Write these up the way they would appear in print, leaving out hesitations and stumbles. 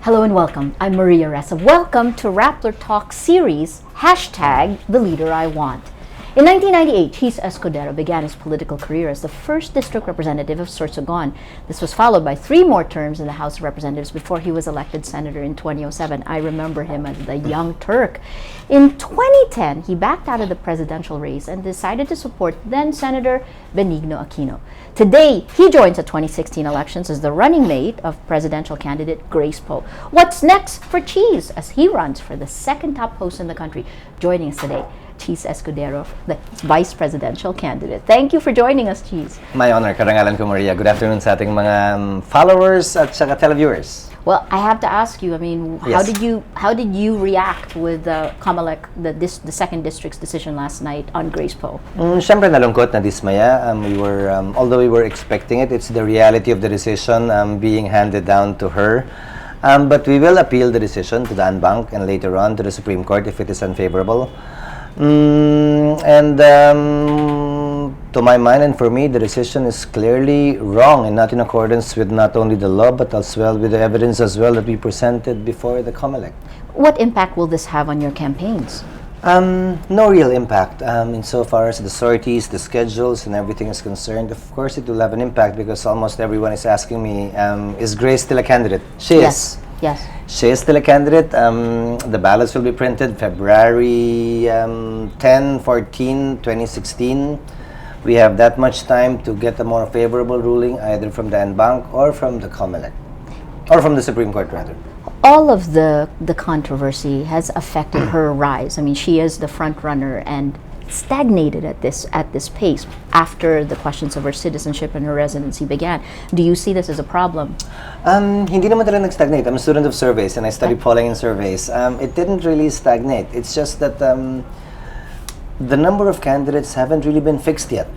Hello and welcome. I'm Maria Ressa. Welcome to Rappler Talk series, #The Leader I Want. In 1998, Chiz Escudero began his political career as the 1st District Representative of Sorsogon. This was followed by 3 more terms in the House of Representatives before he was elected Senator in 2007. I remember him as the Young Turk. In 2010, he backed out of the presidential race and decided to support then-Senator Benigno Aquino. Today, he joins the 2016 elections as the running mate of presidential candidate Grace Poe. What's next for Chiz as he runs for the 2nd top post in the country? Joining us today, Chiz Escudero, the vice presidential candidate. Thank you for joining us, Chiz. My honor, karangalan ko, Maria. Good afternoon sa ating mga followers at saka televiewers. Well, I have to ask you. I mean, Yes. how did you react with Comelec, the 2nd District's decision last night on Grace Poe? Siyempre nalungkot, na dismaya. Although we were expecting it, it's the reality of the decision being handed down to her. But we will appeal the decision to the Bank and later on to the Supreme Court if it is unfavorable. To my mind and for me, the decision is clearly wrong and not in accordance with not only the law but as well with the evidence as well that we presented before the Comelec. What impact will this have on your campaigns? No real impact insofar as the sorties, the schedules, and everything is concerned. Of course, it will have an impact because almost everyone is asking me, is Grace still a candidate? She is. Yes. She is still a candidate. The ballots will be printed February 10, 14, 2016. We have that much time to get a more favorable ruling either from the Bank or from the Comelec, or from the Supreme Court rather. All of the controversy has affected her rise. I mean, she is the front runner and stagnated at this pace after the questions of her citizenship and her residency began. Do you see this as a problem? Hindi naman talaga nag-stagnate. I'm a student of surveys and I study polling and surveys. It didn't really stagnate. It's just that the number of candidates haven't really been fixed yet.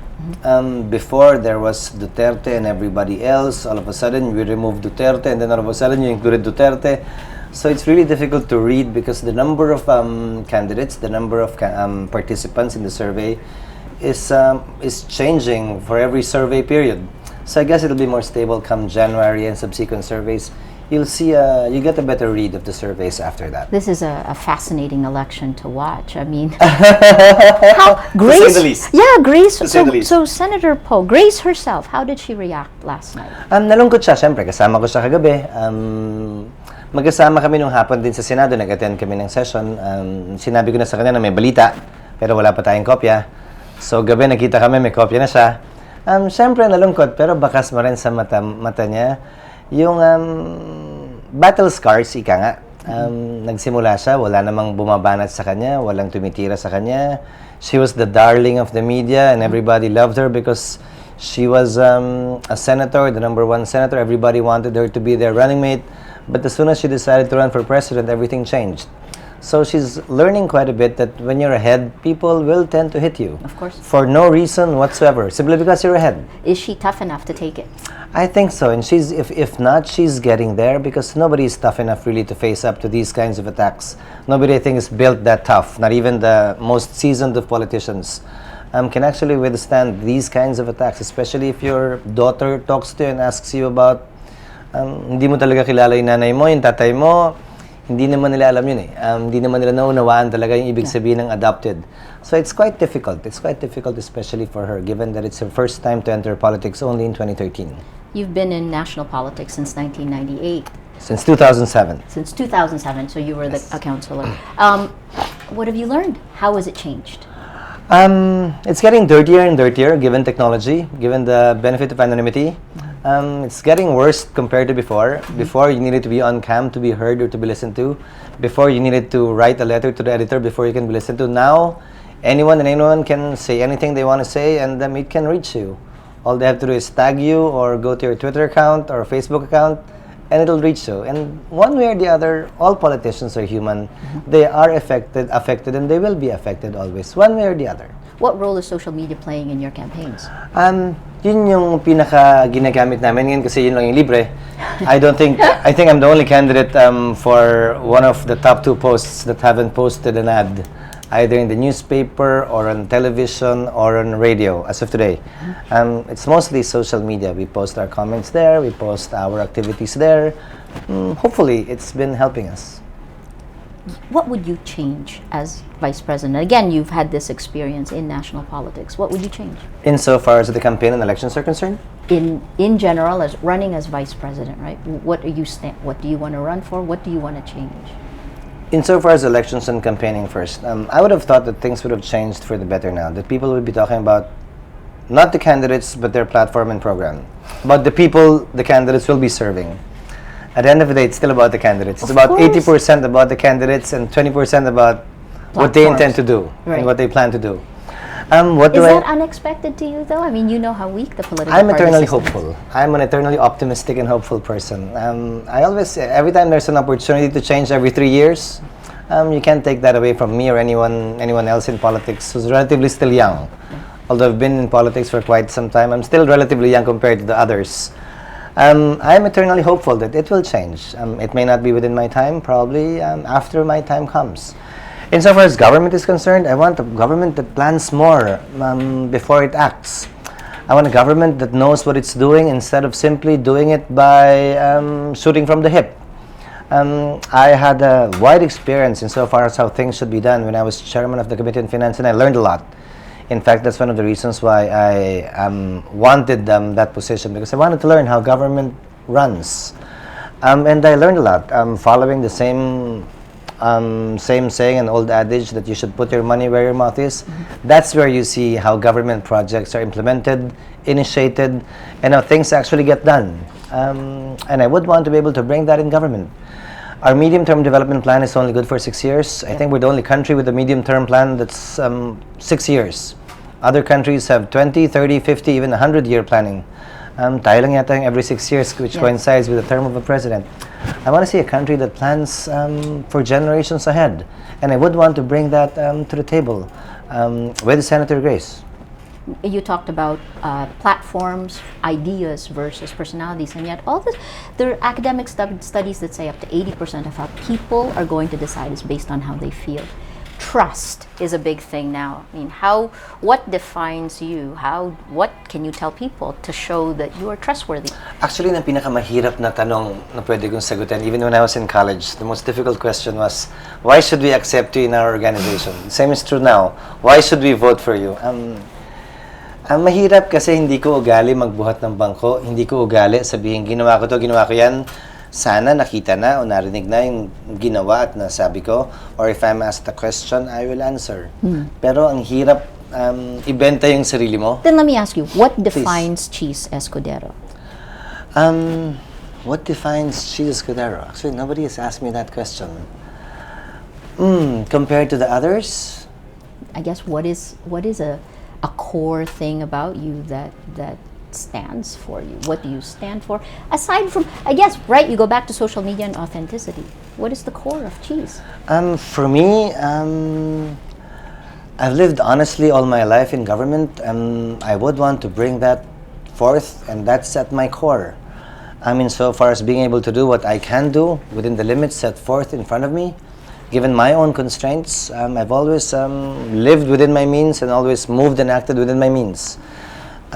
Before there was Duterte and everybody else. All of a sudden we removed Duterte and then all of a sudden you included Duterte. So it's really difficult to read because the number of candidates, the number of participants in the survey is changing for every survey period. So I guess it'll be more stable come January and subsequent surveys. You'll see, you get a better read of the surveys after that. This is a fascinating election to watch. I mean, Grace, to say the least. Yeah, Grace. To say the least. So Senator Poe, Grace herself, how did she react last night? Nalungkot siya, syempre. Kasama ko siya kagabi. Magkasama kami nung hapon din sa Senado. Nag-attend kami ng session. Sinabi ko na sa kanya na may balita, pero wala pa tayong kopya. So gabi nakita kami, may kopya na siya. Syempre nalungkot, pero bakas mo rin sa mata niya yung battle scars, ika nga. Nagsimula siya, wala namang bumabanat sa kanya, walang tumitira sa kanya. She was the darling of the media and everybody loved her because she was a senator, the #1 senator. Everybody wanted her to be their running mate. But as soon as she decided to run for president, everything changed. So she's learning quite a bit that when you're ahead, people will tend to hit you. Of course. For no reason whatsoever, simply because you're ahead. Is she tough enough to take it? I think so, and she's if not, she's getting there because nobody is tough enough really to face up to ththese kinds of attacks. Nobody, I think, is built that tough. Not even the most seasoned of politicians can actually withstand these kinds of attacks, especially if your daughter talks to you and asks you about hindi mo talaga kilala yung nanay mo, yung tatay mo. Hindi naman nila alam yun eh. Hindi naman nila naunawaan talaga yung ibig sabihin ng adopted. So it's quite difficult. It's quite difficult especially for her, given that it's her first time to enter politics only in 2013. You've been in national politics since 1998. Since 2007. Since 2007, so you were a councilor. What have you learned? How has it changed? It's getting dirtier and dirtier given technology, given the benefit of anonymity. It's getting worse compared to before. Before, you needed to be on cam to be heard or to be listened to. Before, you needed to write a letter to the editor before you can be listened to. Now, anyone and anyone can say anything they want to say and it can reach you. All they have to do is tag you or go to your Twitter account or Facebook account and it'll reach you. And one way or the other, all politicians are human. They are affected and they will be affected always, one way or the other. What role is social media playing in your campaigns? Yun yung pinaka ginagamit namin ngayon kasi yun lang yung libre. I think I'm the only candidate for one of the top 2 posts that haven't posted an ad either in the newspaper or on television or on radio as of today. It's mostly social media. We post our comments there, we post our activities there, hopefully, it's been helping us. What would you change as vice president? Again, you've had this experience in national politics. What would you change? Insofar as the campaign and elections are concerned? In general, as running as vice president, right? What do you want to run for? What do you want to change? Insofar as elections and campaigning first, I would have thought that things would have changed for the better now. That people would be talking about not the candidates, but their platform and program. But the people the candidates will be serving. At the end of the day, it's still about the candidates. It's about 80% about the candidates and 20% about what they intend to do and what they plan to do. Is that unexpected to you, though? I mean, you know how weak the political I'm party eternally system is. hopeful. I'm an eternally optimistic and hopeful person. I always say, every time there's an opportunity to change every 3 years, you can't take that away from me or anyone else in politics who's relatively still young. Although I've been in politics for quite some time, I'm still relatively young compared to the others. I'm eternally hopeful that it will change. It may not be within my time, probably after my time comes. Insofar as government is concerned, I want a government that plans more before it acts. I want a government that knows what it's doing instead of simply doing it by shooting from the hip. I had a wide experience insofar as how things should be done when I was chairman of the Committee on Finance, and I learned a lot. In fact, that's one of the reasons why I wanted that position, because I wanted to learn how government runs. And I learned a lot, following the same saying, an old adage that you should put your money where your mouth is. That's where you see how government projects are implemented, initiated, and how things actually get done. And I would want to be able to bring that in government. Our medium-term development plan is only good for 6 years. I think we're the only country with a medium-term plan that's 6 years. Other countries have 20, 30, 50, even 100-year planning. Tayo lang yata every 6 years, which coincides with the term of a president. I want to see a country that plans for generations ahead. And I would want to bring that to the table with Senator Grace. You talked about platforms, ideas versus personalities, and yet all this, there are academic studies that say up to 80% of how people are going to decide is based on how they feel. Trust is a big thing now. I mean, what defines you? What can you tell people to show that you are trustworthy? Actually, ang pinakamahirap na tanong na pwede kong sagutin, even when I was in college, the most difficult question was, why should we accept you in our organization? Same is true now. Why should we vote for you? Ang mahirap kasi hindi ko ugali magbuhat ng bangko, hindi ko ugali sabihin ginawa ko to, ginawa ko yan, sana nakita na o narinig na yung ginawa at nasabi ko, or if I'm asked a question, I will answer. Pero ang hirap ibenta yung sarili mo. Then let me ask you, what defines Chiz Escudero? What defines Chiz Escudero? Actually, nobody has asked me that question. Compared to the others? I guess what is a core thing about you that stands for you? What do you stand for? Aside from, I guess, right, you go back to social media and authenticity. What is the core of Chiz? For me, I've lived honestly all my life in government, and I would want to bring that forth, and that's at my core. I mean, so far as being able to do what I can do within the limits set forth in front of me, given my own constraints, I've always lived within my means and always moved and acted within my means.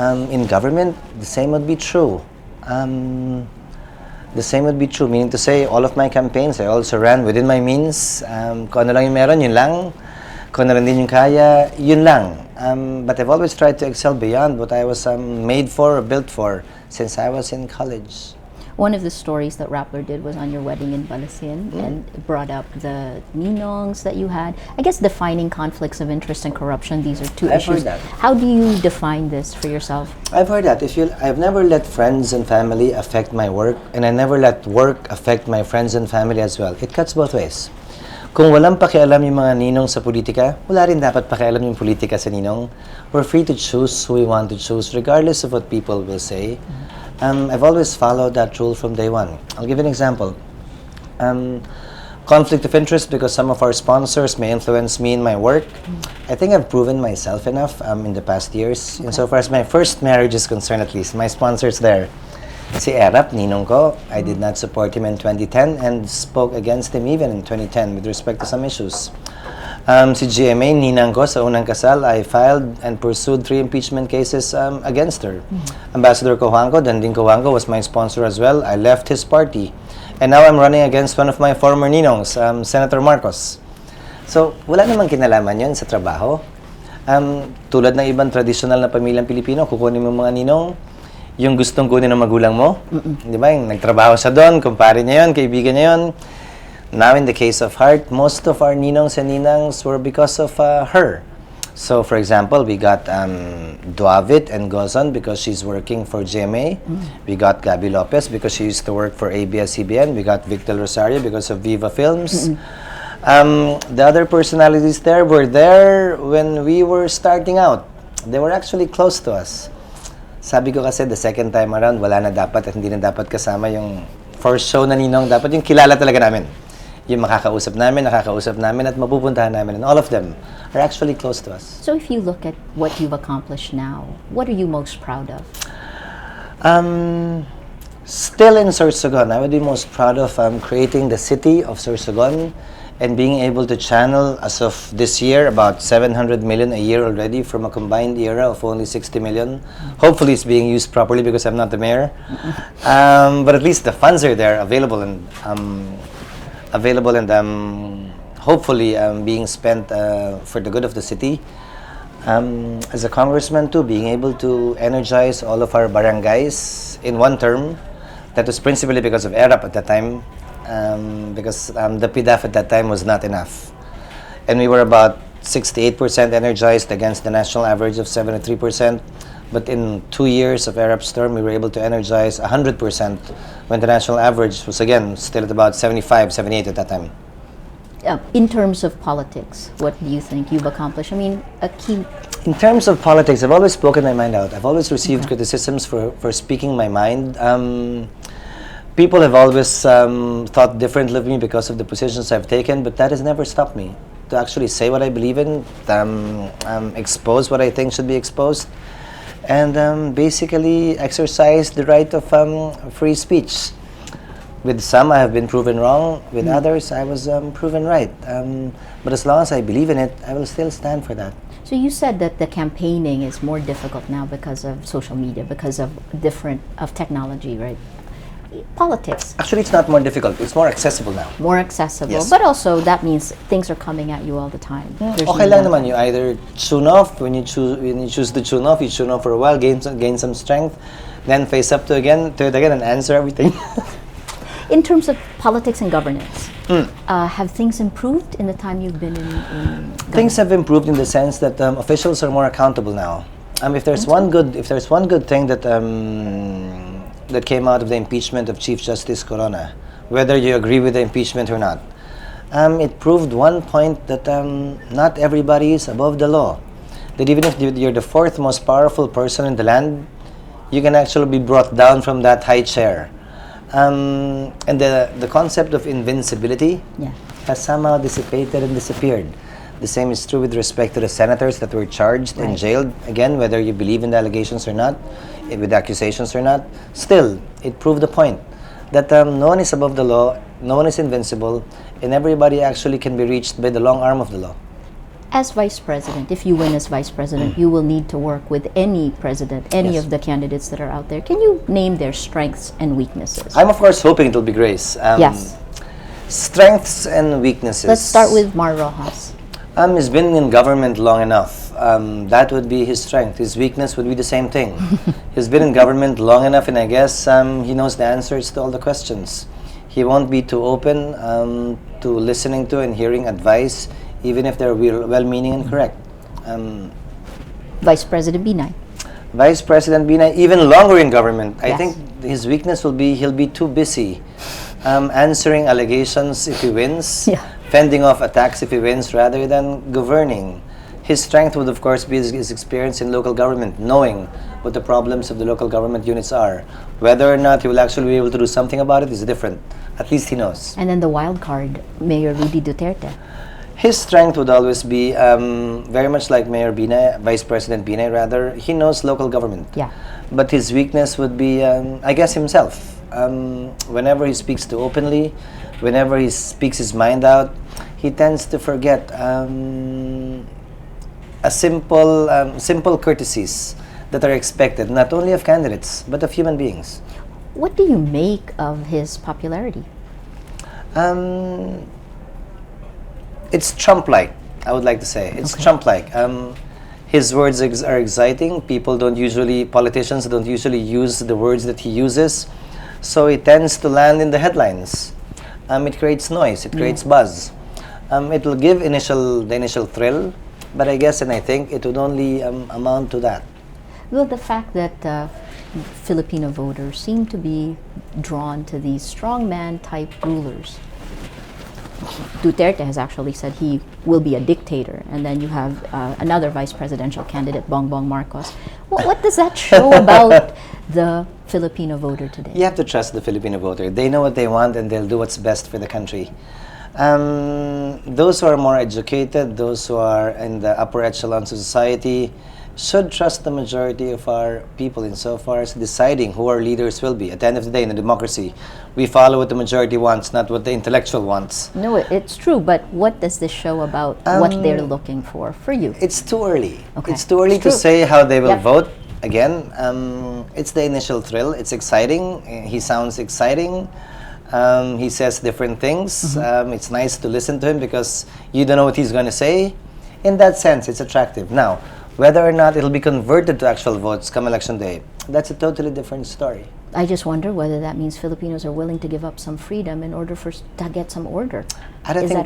In government, the same would be true. The same would be true, meaning to say, all of my campaigns, I also ran within my means. Kung ano lang yung meron, yun lang. Kung ano lang din yung kaya, yun lang. But I've always tried to excel beyond what I was made for or built for since I was in college. One of the stories that Rappler did was on your wedding in Balasin, and brought up the ninongs that you had. I guess defining conflicts of interest and corruption, these are two issues. Heard that. How do you define this for yourself? I've heard that. I've never let friends and family affect my work, and I never let work affect my friends and family as well. It cuts both ways. Kung walang pakialam yung mga ninong sa politika, wala rin dapat pakialam yung politika sa ninong. We're free to choose who we want to choose, regardless of what people will say. I've always followed that rule from day one. I'll give you an example. Conflict of interest because some of our sponsors may influence me in my work. I think I've proven myself enough in the past years. Insofar as my first marriage is concerned, at least, my sponsor's there. Si Erap, ninong ko, I did not support him in 2010 and spoke against him even in 2010 with respect to some issues. Si GMA, ninang ko, sa unang kasal, I filed and pursued 3 impeachment cases against her. Ambassador Cojuangco, Danding Cojuangco, was my sponsor as well. I left his party. And now I'm running against one of my former ninongs, Senator Marcos. So, wala namang kinalaman yun sa trabaho. Tulad ng ibang traditional na pamilyang Pilipino, kukunin mo mga ninong, yung gustong kunin ng magulang mo. Di ba? Yung nagtrabaho siya doon, kumpare niya yun, kaibigan niya yun. Now, in the case of Heart, most of our ninongs and ninangs were because of her. So, for example, we got Duavit and Gozon because she's working for GMA. We got Gabby Lopez because she used to work for ABS-CBN. We got Victor Rosario because of Viva Films. The other personalities there were there when we were starting out. They were actually close to us. Sabi ko kasi the second time around, wala na dapat at hindi na dapat kasama yung first show na ninong. Dapat yung kilala talaga namin. Yung nakakausap namin at mapupuntahan namin. And all of them are actually close to us. So if you look at what you've accomplished now, what are you most proud of? Still in Sorsogon, I would be most proud of creating the city of Sorsogon and being able to channel, as of this year, about 700 million a year already from a combined era of only 60 million. Hopefully it's being used properly because I'm not the mayor. But at least the funds are there, available and hopefully being spent for the good of the city. As a congressman too, being able to energize all of our barangays in one term. That was principally because of ERAP at that time, because the PDAF at that time was not enough. And we were about 68% energized against the national average of 73%. But in 2 years of ERAP's term, we were able to energize 100% when the national average was, again, still at about 75, 78 at that time. In terms of politics, what do you think you've accomplished? I mean, a key... In terms of politics, I've always spoken my mind out. I've always received criticisms for speaking my mind. People have always thought differently of me because of the positions I've taken, but that has never stopped me to actually say what I believe in, expose what I think should be exposed, and basically exercise the right of free speech. With some, I have been proven wrong. With others, I was proven right. But as long as I believe in it, I will still stand for that. So you said that the campaigning is more difficult now because of social media, because of technology, right? Politics. Actually, it's not more difficult. It's more accessible now. More accessible. Yes. But also, that means things are coming at you all the time. There's Okay no lang doubt. naman. You either tune off. When you choose to tune off, you tune off for a while, gain some strength, then face up to it again, and answer everything. In terms of politics and governance, have things improved in the time you've been in government? Things have improved in the sense that officials are more accountable now. If there's one good thing that that came out of the impeachment of Chief Justice Corona, whether you agree with the impeachment or not, it proved one point that not everybody is above the law. That even if you're the fourth most powerful person in the land, you can actually be brought down from that high chair. And the concept of invincibility has somehow dissipated and disappeared. The same is true with respect to the senators that were charged and jailed. Again, whether you believe in the allegations or not, with accusations or not, still, it proved the point that no one is above the law, no one is invincible, and everybody actually can be reached by the long arm of the law. As Vice President, if you win as Vice President, you will need to work with any president, any of the candidates that are out there. Can you name their strengths and weaknesses? I'm of course hoping it will be Grace. Yes. Strengths and weaknesses. Let's start with Mar Rojas. He's been in government long enough. That would be his strength. His weakness would be the same thing. He's been in government long enough, and I guess he knows the answers to all the questions. He won't be too open to listening to and hearing advice, even if they're well-meaning and correct. Vice President Binay. Vice President Binay, even longer in government. I think his weakness will be he'll be too busy answering allegations if he wins, fending off attacks if he wins, rather than governing. His strength would, of course, be his experience in local government, knowing what the problems of the local government units are. Whether or not he will actually be able to do something about it is different. At least he knows. And then the wild card, Mayor Rudy Duterte. His strength would always be very much like Mayor Binay, Vice President Binay rather. He knows local government. Yeah. But his weakness would be, I guess, himself. Whenever he speaks too openly, whenever he speaks his mind out, he tends to forget simple courtesies that are expected, not only of candidates, but of human beings. What do you make of his popularity? Um, it's Trump-like, I would like to say. It's Trump-like. His words are exciting. Politicians don't usually use the words that he uses. So it tends to land in the headlines. It creates noise, it creates buzz. It will give the initial thrill, but I guess and I think it would only amount to that. Well, the fact that Filipino voters seem to be drawn to these strongman type rulers. Duterte has actually said he will be a dictator, and then you have another vice presidential candidate, Bongbong Marcos. What does that show about the Filipino voter today? You have to trust the Filipino voter. They know what they want, and they'll do what's best for the country. Those who are more educated, those who are in the upper echelons of society, should trust the majority of our people insofar as deciding who our leaders will be. At the end of the day, in a democracy, we follow what the majority wants, not what the intellectual wants. No, it's true, but what does this show about what they're looking for you? It's too early. Okay. It's too early to say how they will Yep. vote. Again, it's the initial thrill. It's exciting. He sounds exciting. He says different things. It's nice to listen to him because you don't know what he's going to say. In that sense, it's attractive. Now, whether or not it'll be converted to actual votes come election day, that's a totally different story. I just wonder whether that means Filipinos are willing to give up some freedom in order to get some order. I don't think,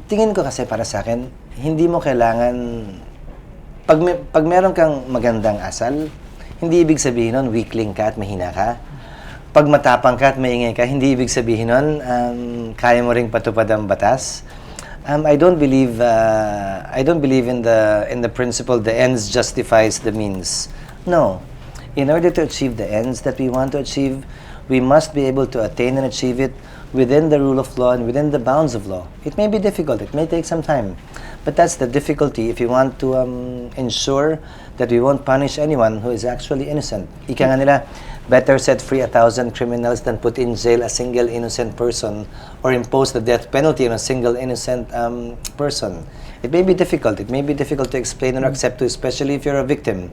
tingin ko kasi para sa akin, hindi mo kailangan, pag meron kang magandang asal, hindi ibig sabihin nun weakling ka at mahina ka. Pag matapang ka at maingay ka, hindi ibig sabihin nun kaya mo ring patupad ang batas. I don't believe in the principle the ends justifies the means. No. In order to achieve the ends that we want to achieve, we must be able to attain and achieve it within the rule of law and within the bounds of law. It may be difficult, it may take some time, but that's the difficulty if you want to ensure that we won't punish anyone who is actually innocent. Ika nga nila, better set free 1,000 criminals than put in jail a single innocent person or impose the death penalty on a single innocent person. It may be difficult. It may be difficult to explain or accept to, especially if you're a victim.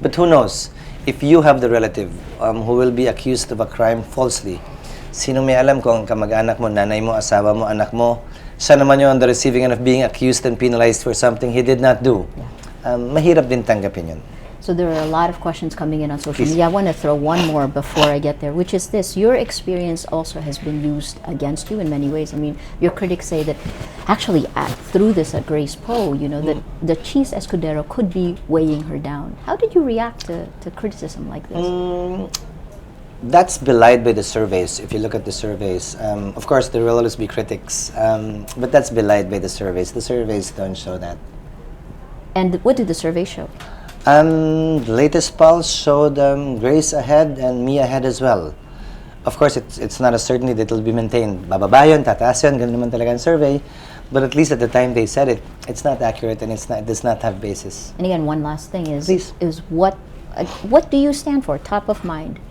But who knows? If you have the relative who will be accused of a crime falsely, sino may alam kung kamag-anak mo, nanay mo, asawa mo, anak mo, siya naman yung on the receiving end of being accused and penalized for something he did not do. Mahirap din tanggapin yun. So there are a lot of questions coming in on social media. I want to throw one more before I get there, which is this. Your experience also has been used against you in many ways. I mean, your critics say that actually through this at Grace Poe, that the Chiz Escudero could be weighing her down. How did you react to criticism like this? That's belied by the surveys. If you look at the surveys, of course there will always be critics, but that's belied by the surveys. The surveys don't show that. And what did the survey show? The latest polls showed Grace ahead and me ahead as well. Of course, it's not a certainty that it will be maintained. Bababa yun, tataas yun, ganun naman talaga ang survey. But at least at the time they said it, it's not accurate and it does not have basis. And again, one last thing is Please. what do you stand for, top of mind?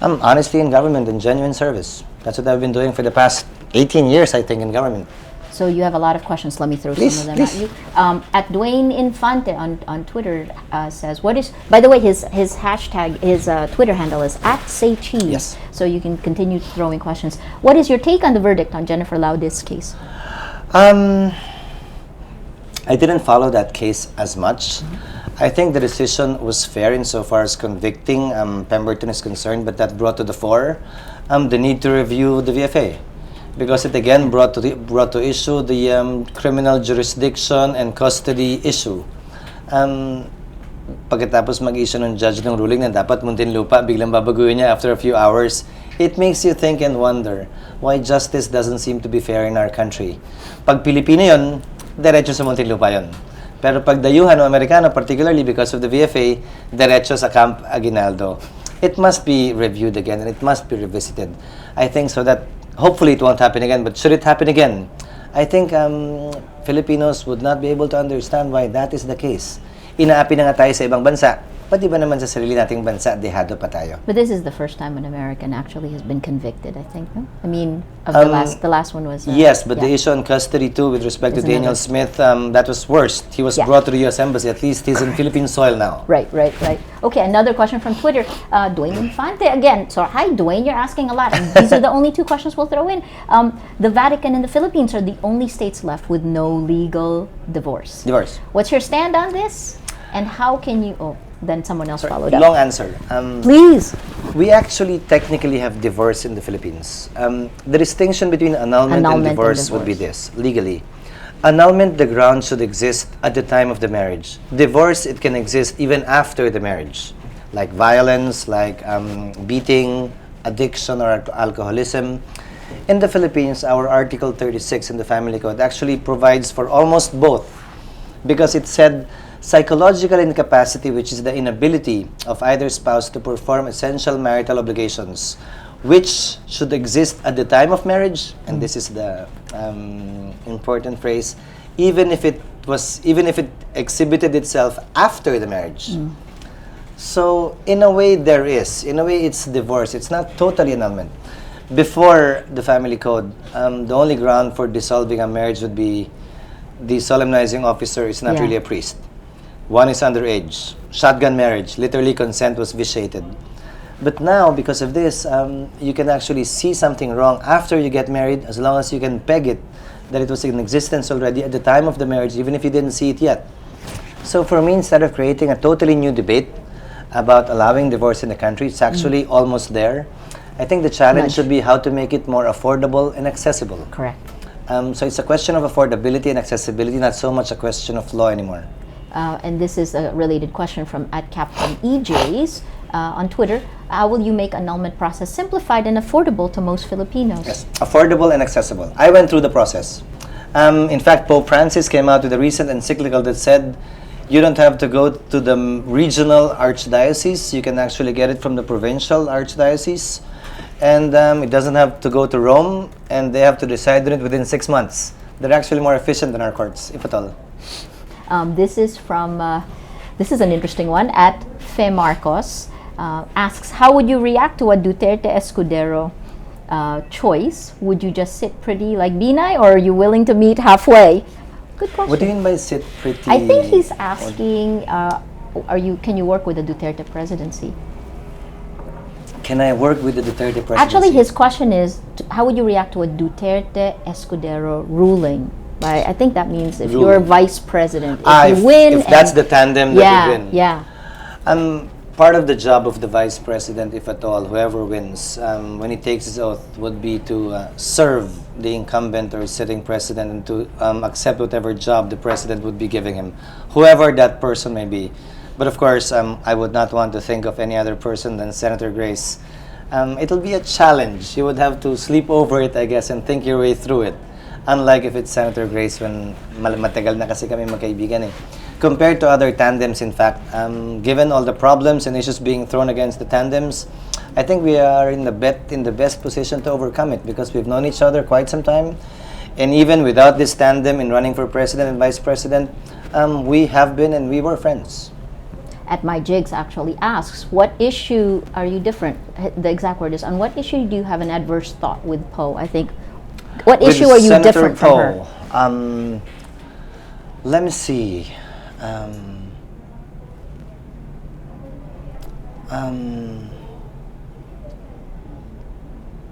Honesty in government and genuine service. That's what I've been doing for the past 18 years, I think, in government. So you have a lot of questions. Let me throw Please, some of them please. at you. At Dwayne Infante on Twitter says, "What is?" By the way, his hashtag, his Twitter handle is @SayCheese. Yes. So you can continue throwing questions. What is your take on the verdict on Jennifer Loudest's case? I didn't follow that case as much. I think the decision was fair insofar as convicting Pemberton is concerned, but that brought to the fore the need to review the VFA. Because it again brought to issue the criminal jurisdiction and custody issue. Pagkatapos mag-issue ng judge ng ruling na dapat Muntinlupa, biglang babaguhin niya after a few hours, it makes you think and wonder why justice doesn't seem to be fair in our country. Pag Pilipino yun, diretso sa Muntinlupa yun. Pero pag dayuhan o Amerikano, particularly because of the VFA, diretso sa Camp Aguinaldo. It must be reviewed again and it must be revisited. I think so that hopefully it won't happen again, but should it happen again, I think Filipinos would not be able to understand why that is the case. Inaapi na nga tayo sa ibang bansa. Pati ba naman sa sarili nating bansa, dehado pa tayo? But this is the first time an American actually has been convicted, I think. No? I mean, of the last one was... yes, but the issue on custody too, with respect to Daniel Smith, that was worse. He was brought to the U.S. Embassy. At least he's in Philippine soil now. Right. Okay, another question from Twitter. Dwayne Infante again. So, hi, Dwayne. You're asking a lot. And these are the only two questions we'll throw in. The Vatican and the Philippines are the only states left with no legal divorce. What's your stand on this? And how can you... Oh, then someone else followed up. Long answer. Please. We actually technically have divorce in the Philippines. The distinction between annulment and divorce would be this, legally. Annulment, the ground should exist at the time of the marriage. Divorce, it can exist even after the marriage. Like violence, like beating, addiction, or alcoholism. In the Philippines, our Article 36 in the Family Code actually provides for almost both. Because it said, psychological incapacity, which is the inability of either spouse to perform essential marital obligations, which should exist at the time of marriage, and this is the important phrase, even if it exhibited itself after the marriage. So in a way it's divorce. It's not totally annulment. Before the family code, the only ground for dissolving a marriage would be the solemnizing officer is not really a priest. One is underage. Shotgun marriage. Literally, consent was vitiated. But now, because of this, you can actually see something wrong after you get married, as long as you can peg it, that it was in existence already at the time of the marriage, even if you didn't see it yet. So for me, instead of creating a totally new debate about allowing divorce in the country, it's actually almost there. I think the challenge should be how to make it more affordable and accessible. Correct. So it's a question of affordability and accessibility, not so much a question of law anymore. And this is a related question from @CaptainEJs on Twitter. How will you make annulment process simplified and affordable to most Filipinos? Yes, affordable and accessible. I went through the process. In fact, Pope Francis came out with a recent encyclical that said you don't have to go to the regional archdiocese. You can actually get it from the provincial archdiocese. And it doesn't have to go to Rome, and they have to decide on it within 6 months. They're actually more efficient than our courts, if at all. This is from, this is an interesting one, @Fe Marcos. Asks, how would you react to a Duterte Escudero choice? Would you just sit pretty like Binay, or are you willing to meet halfway? Good question. What do you mean by sit pretty? I think he's asking, can you work with the Duterte presidency? Can I work with the Duterte presidency? Actually, his question is, how would you react to a Duterte Escudero ruling? I think that means if you're vice president, if you win. If that's the tandem that would win. Yeah. Part of the job of the vice president, if at all, whoever wins, when he takes his oath, would be to serve the incumbent or sitting president and to accept whatever job the president would be giving him, whoever that person may be. But of course, I would not want to think of any other person than Senator Grace. It'll be a challenge. You would have to sleep over it, I guess, and think your way through it. Unlike if it's Senator Grace, when matagal na kasi kami magkaibigan eh. Compared to other tandems, in fact, given all the problems and issues being thrown against the tandems, I think we are in the best position to overcome it because we've known each other quite some time. And even without this tandem in running for president and vice president, we have been and we were friends. @MyJigs actually asks, what issue are you different? The exact word is, on what issue do you have an adverse thought with Poe? I think, what issue are you Senator different from her? Let me see.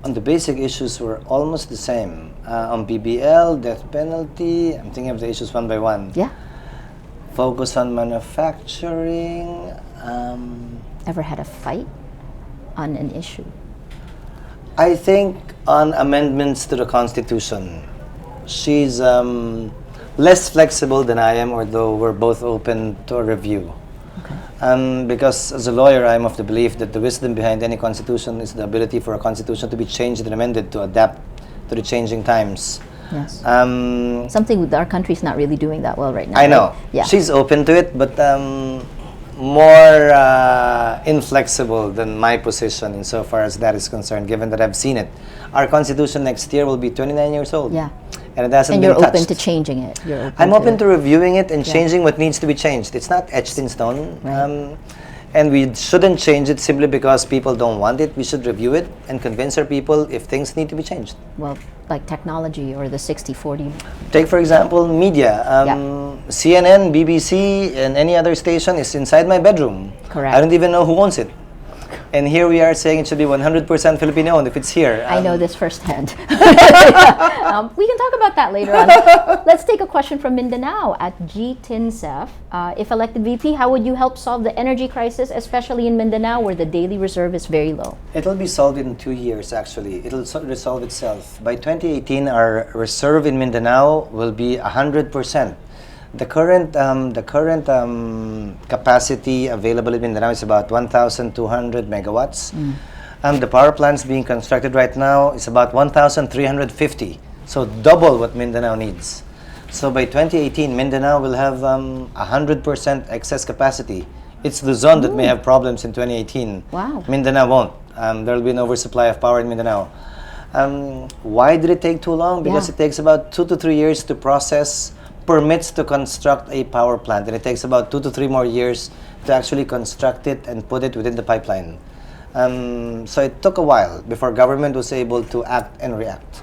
On the basic issues, we're almost the same. On BBL, death penalty, I'm thinking of the issues one by one. Yeah. Focus on manufacturing. Ever had a fight on an issue? I think on amendments to the Constitution, she's less flexible than I am, although we're both open to a review. Okay. Because as a lawyer, I'm of the belief that the wisdom behind any constitution is the ability for a constitution to be changed and amended to adapt to the changing times. Yes. Something with our country's not really doing that well right now. I know. Right? Yeah. She's open to it, but more inflexible than my position insofar as that is concerned, given that I've seen it. Our constitution next year will be 29 years old. Yeah. And it hasn't and been you're touched. open to changing it. I'm open to reviewing it and changing what needs to be changed. It's not etched in stone. Right. And we shouldn't change it simply because people don't want it. We should review it and convince our people if things need to be changed. Well, like technology or the 60-40. Take, for example, media. CNN, BBC, and any other station is inside my bedroom. Correct. I don't even know who owns it. And here we are saying it should be 100% Filipino-owned if it's here. I know this firsthand. We can talk about that later on. Let's take a question from Mindanao at G. Tinsef. If elected VP, how would you help solve the energy crisis, especially in Mindanao where the daily reserve is very low? It'll be solved in 2 years, actually. It'll resolve itself. By 2018, our reserve in Mindanao will be 100%. The current capacity available in Mindanao is about 1,200 megawatts. The power plants being constructed right now is about 1,350. So double what Mindanao needs. So by 2018, Mindanao will have 100% excess capacity. It's Luzon that may have problems in 2018. Wow. Mindanao won't. There will be an oversupply of power in Mindanao. Why did it take too long? Because it takes about 2 to 3 years to process permits to construct a power plant, and it takes about 2 to 3 more years to actually construct it and put it within the pipeline. So it took a while before government was able to act and react.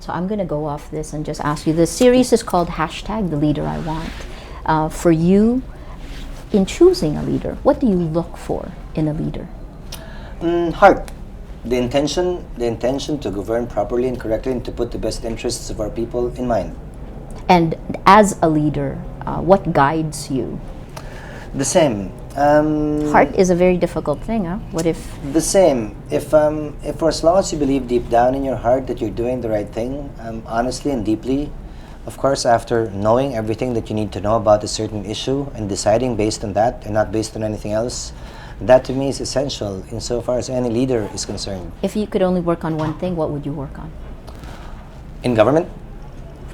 So I'm going to go off this and just ask you, the series is called # The Leader I Want. For you, in choosing a leader, what do you look for in a leader? Heart. The intention to govern properly and correctly and to put the best interests of our people in mind. And as a leader, what guides you? The same. Heart is a very difficult thing, huh? What if... The same. If for as long as you believe deep down in your heart that you're doing the right thing, honestly and deeply, of course, after knowing everything that you need to know about a certain issue and deciding based on that and not based on anything else, that to me is essential insofar as any leader is concerned. If you could only work on one thing, what would you work on? In government?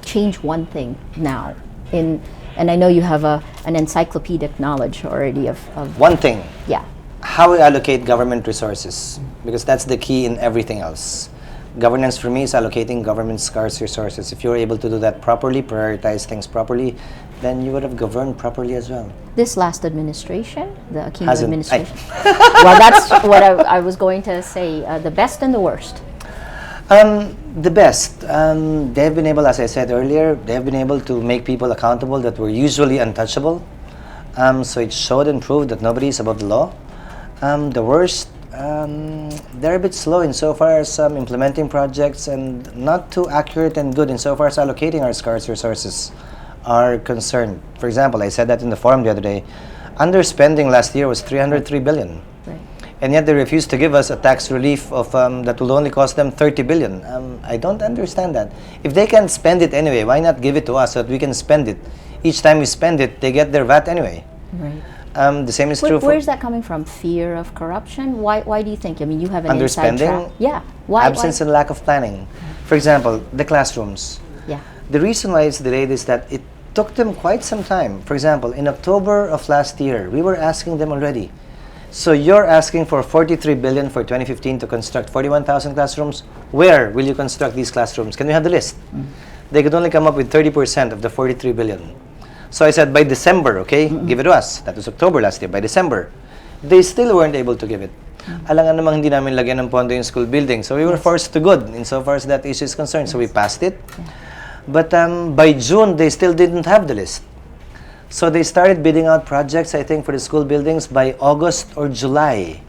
Change one thing now. And I know you have an encyclopedic knowledge already of... One thing. Yeah. How we allocate government resources, because that's the key in everything else. Governance for me is allocating government scarce resources. If you're able to do that properly, prioritize things properly, then you would have governed properly as well. This last administration, the Aquino Hasn't. administration. Well, that's what I was going to say. The best and the worst. The best. They've been able, as I said earlier, they've been able to make people accountable that were usually untouchable. So it showed and proved that nobody is above the law. The worst, they're a bit slow insofar as implementing projects and not too accurate and good insofar as allocating our scarce resources are concerned. For example, I said that in the forum the other day. Underspending last year was 303 billion. Right. And yet they refuse to give us a tax relief of that will only cost them 30 billion. I don't understand that. If they can spend it anyway, why not give it to us so that we can spend it? Each time we spend it, they get their VAT anyway. Right. The same is true for... Where's that coming from? Fear of corruption? Why do you think? I mean, you have an inside underspending? track. Yeah. Why? Absence and lack of planning. For example, the classrooms. Yeah. The reason why it's delayed is that it took them quite some time. For example, in October of last year, we were asking them already. So you're asking for 43 billion for 2015 to construct 41,000 classrooms. Where will you construct these classrooms? Can we have the list? They could only come up with 30% of the 43 billion. So I said, by December, okay, give it to us. That was October last year. By December, they still weren't able to give it. Alangan namang hindi namin lagyan ng pondo yung school building. So we were forced to good insofar as that issue is concerned. So we passed it. But by June, they still didn't have the list. So they started bidding out projects, I think, for the school buildings by August or July.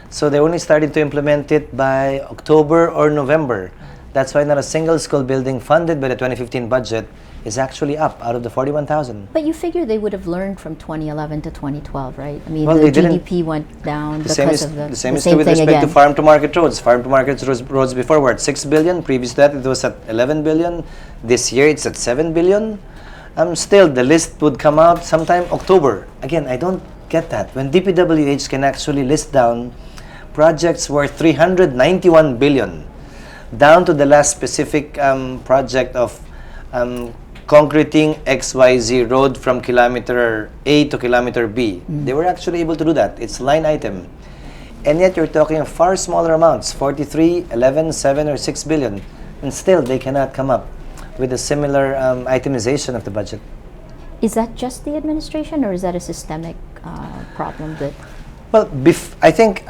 So they only started to implement it by October or November. That's why not a single school building funded by the 2015 budget is actually up out of the 41,000. But you figure they would have learned from 2011 to 2012, right? I mean, Well, the they didn't. GDP went down The because same is, of the the same is same true with thing respect again. to farm-to-market roads. Farm-to-market roads before were at 6 billion. Previous to that, it was at 11 billion. This year, it's at 7 billion. Still, the list would come out sometime October. Again, I don't get that. When DPWH can actually list down projects worth 391 billion, down to the last specific project of concreting XYZ road from kilometer A to kilometer B. They were actually able to do that. It's line item. And yet you're talking of far smaller amounts, 43, 11, 7, or 6 billion. And still, they cannot come up with a similar itemization of the budget. Is that just the administration, or is that a systemic problem that... Well, I think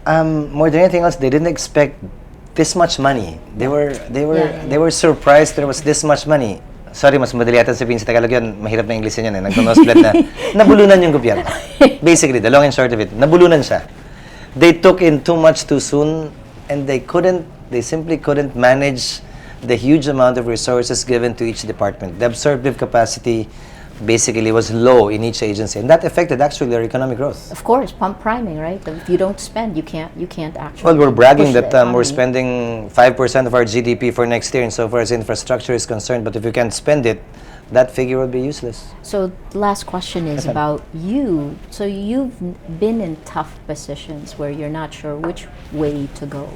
more than anything else, they didn't expect this much money. They were surprised there was this much money. Sorry, mas madali yata sabihin sa Tagalog yun. Mahirap na English yun eh. Nagtonosplit na. Nabulunan yung gobyerno. Basically, the long and short of it, nabulunan siya. They took in too much too soon, and they simply couldn't manage the huge amount of resources given to each department. The absorptive capacity basically was low in each agency, and that affected actually their economic growth. Of course, pump priming, right? If you don't spend, you can't actually... Well, we're bragging push that the we're economy. spending 5% of our GDP for next year insofar as infrastructure is concerned, but if you can't spend it, that figure would be useless. So the last question is about you. So you've been in tough positions where you're not sure which way to go.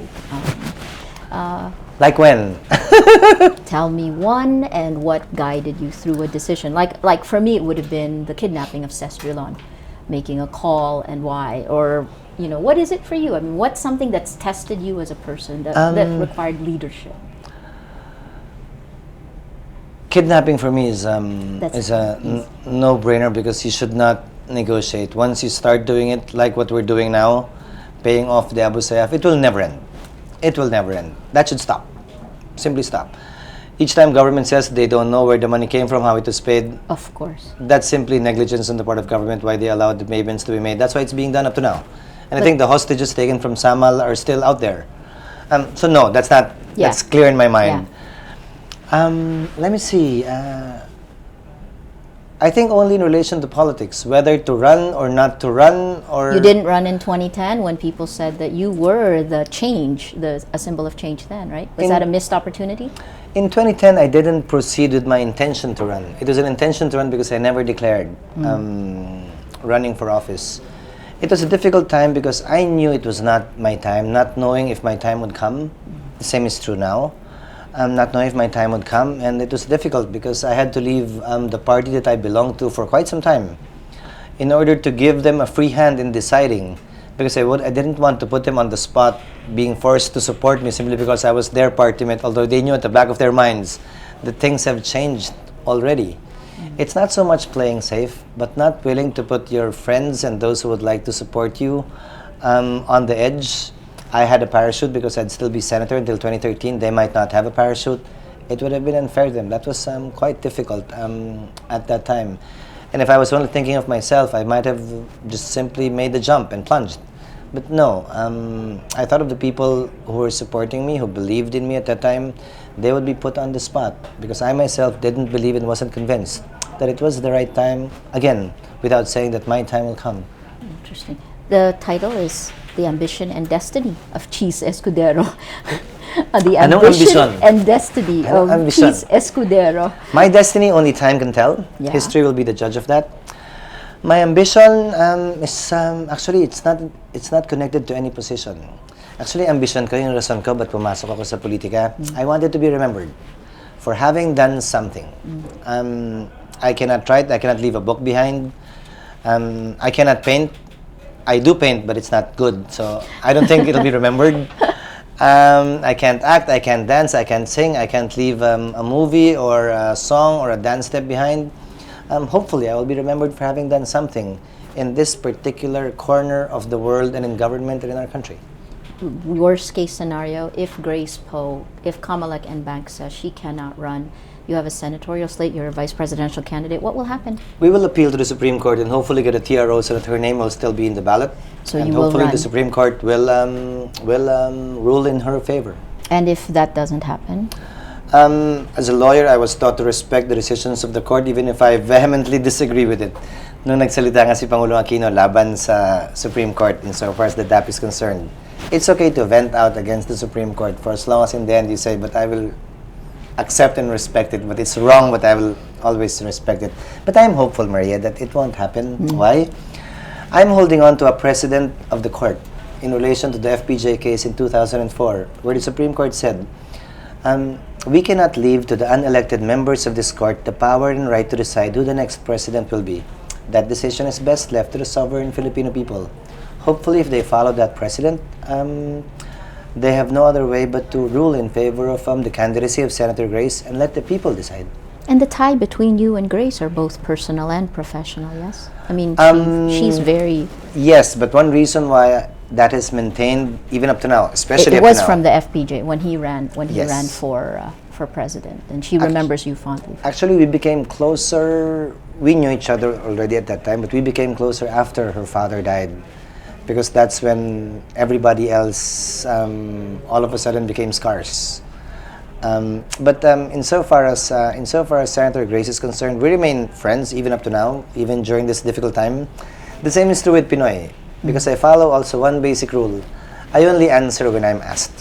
Like when? Tell me one, and what guided you through a decision. Like for me, it would have been the kidnapping of Cesrilon, making a call, and why. Or, what is it for you? I mean, what's something that's tested you as a person that required leadership? Kidnapping for me is a no-brainer, because you should not negotiate. Once you start doing it, like what we're doing now, paying off the Abu Sayyaf, it will never end. It will never end. That should stop. Simply stop. Each time government says they don't know where the money came from, how it was paid. Of course. That's simply negligence on the part of government, why they allowed the payments to be made. That's why it's being done up to now. And I think the hostages taken from Samal are still out there. So no, that's not, that's clear in my mind. Yeah. Let me see. I think only in relation to politics, whether to run or not to run, or... You didn't run in 2010 when people said that you were the change, a symbol of change then, right? Was that a missed opportunity? In 2010, I didn't proceed with my intention to run. It was an intention to run because I never declared running for office. It was a difficult time because I knew it was not my time, not knowing if my time would come. The same is true now. Not knowing if my time would come, and it was difficult because I had to leave the party that I belonged to for quite some time in order to give them a free hand in deciding, because I didn't want to put them on the spot being forced to support me simply because I was their party mate, although they knew at the back of their minds that things have changed already. It's not so much playing safe, but not willing to put your friends and those who would like to support you on the edge. I had a parachute because I'd still be senator until 2013. They might not have a parachute. It would have been unfair to them. That was quite difficult at that time. And if I was only thinking of myself, I might have just simply made the jump and plunged. But no, I thought of the people who were supporting me, who believed in me at that time. They would be put on the spot because I myself didn't believe and wasn't convinced that it was the right time, again, without saying that my time will come. Interesting. The title is The Ambition and Destiny of Chiz Escudero. The ambition and destiny of Chiz Escudero. My destiny, only time can tell. Yeah. History will be the judge of that. My ambition is actually it's not connected to any position. Actually, ambition ko yung rason ko ba't pumasok ako sa politika. I wanted to be remembered for having done something. I cannot write. I cannot leave a book behind. I cannot paint. I do paint, but it's not good, so I don't think it'll be remembered. I can't act, I can't dance, I can't sing, I can't leave a movie or a song or a dance step behind. Hopefully, I will be remembered for having done something in this particular corner of the world and in government and in our country. Worst case scenario, if Grace Poe, if Kamala Bank says she cannot run, you have a senatorial slate, you're a vice presidential candidate, what will happen? We will appeal to the Supreme Court and hopefully get a TRO so that her name will still be in the ballot. So and you will hopefully run. The Supreme Court will rule in her favor. And if that doesn't happen? As a lawyer, I was taught to respect the decisions of the court even if I vehemently disagree with it. Nung nagsalita nga si Pangulong Aquino laban sa Supreme Court insofar as the DAP is concerned, it's okay to vent out against the Supreme Court for as long as in the end you say, but I will accept and respect it, but it's wrong, but I will always respect it. But I'm hopeful, Maria, that it won't happen. Why? I'm holding on to a precedent of the court in relation to the FPJ case in 2004, where the Supreme Court said, we cannot leave to the unelected members of this court the power and right to decide who the next president will be. That decision is best left to the sovereign Filipino people. Hopefully, if they follow that precedent, they have no other way but to rule in favor of the candidacy of Senator Grace and let the people decide. And the tie between you and Grace are both personal and professional, yes? I mean, she's very... Yes, but one reason why that is maintained even up to now, especially It up to was now. from the FPJ when he ran Yes. for president, and she remembers you fondly. Actually, we became closer. We knew each other already at that time, but we became closer after her father died, because that's when everybody else all of a sudden became scarce. But insofar as Senator Grace is concerned, we remain friends even up to now, even during this difficult time. The same is true with Pinoy, because I follow also one basic rule: I only answer when I'm asked.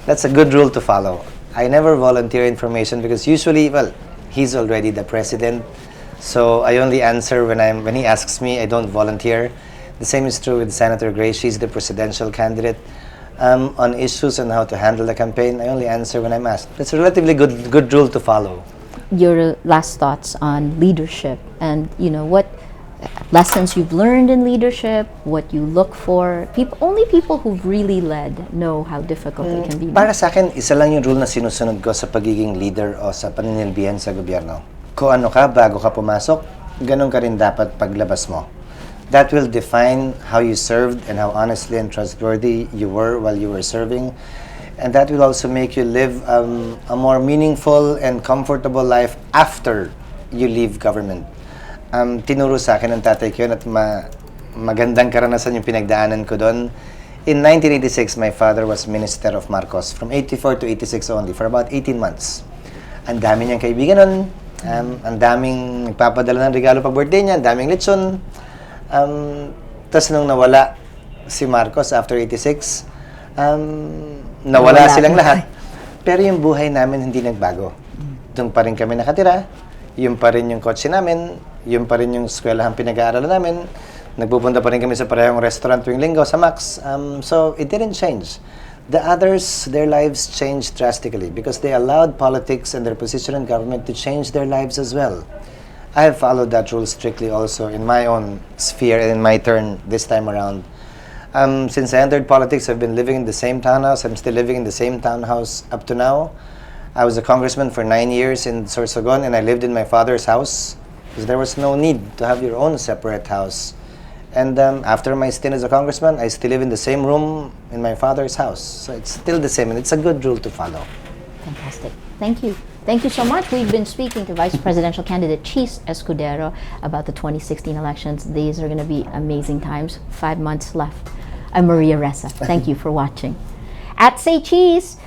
That's a good rule to follow. I never volunteer information because usually, well, he's already the president, so I only answer when he asks me. I don't volunteer. The same is true with Senator Grace. She's the presidential candidate. On issues and how to handle the campaign, I only answer when I'm asked. That's a relatively good rule to follow. Your last thoughts on leadership, and what lessons you've learned in leadership, what you look for. Only people who've really led know how difficult it can be. Para sa akin, isa lang yung rule na sinusunod ko sa pagiging leader o sa paninilbihan sa gobyerno. Kung ano ka bago ka pumasok, ganun ka rin dapat paglabas mo. That will define how you served and how honestly and trustworthy you were while you were serving. And that will also make you live a more meaningful and comfortable life after you leave government. Tinuro sa akin ng tatay ko yun at magandang karanasan yung pinagdaanan ko doon. In 1986, my father was Minister of Marcos from 84 to 86 only for about 18 months. Ang dami niyang kaibigan nun. Ang daming nagpapadala ng regalo pag birthday niya. Ang daming lechon. Tapos nung nawala si Marcos after 86, nawala silang lahat. Pero yung buhay namin hindi nagbago. Doon pa rin kami nakatira. Yung pa rin yung kotse namin. Yung pa rin yung eskwelahan pinag-aaralan namin. Nagpupunta pa rin kami sa parehong restaurant tuwing linggo sa Max. So it didn't change. The others, their lives changed drastically because they allowed politics and their position in government to change their lives as well. I have followed that rule strictly also in my own sphere and in my turn this time around. Since I entered politics, I've been living in the same townhouse. I'm still living in the same townhouse up to now. I was a congressman for 9 years in Sorsogon, and I lived in my father's house because there was no need to have your own separate house. And after my stint as a congressman, I still live in the same room in my father's house. So it's still the same, and it's a good rule to follow. Fantastic. Thank you. Thank you so much. We've been speaking to Vice Presidential candidate Chiz Escudero about the 2016 elections. These are going to be amazing times. 5 months left. I'm Maria Ressa. Thank you for watching. At Say Cheese.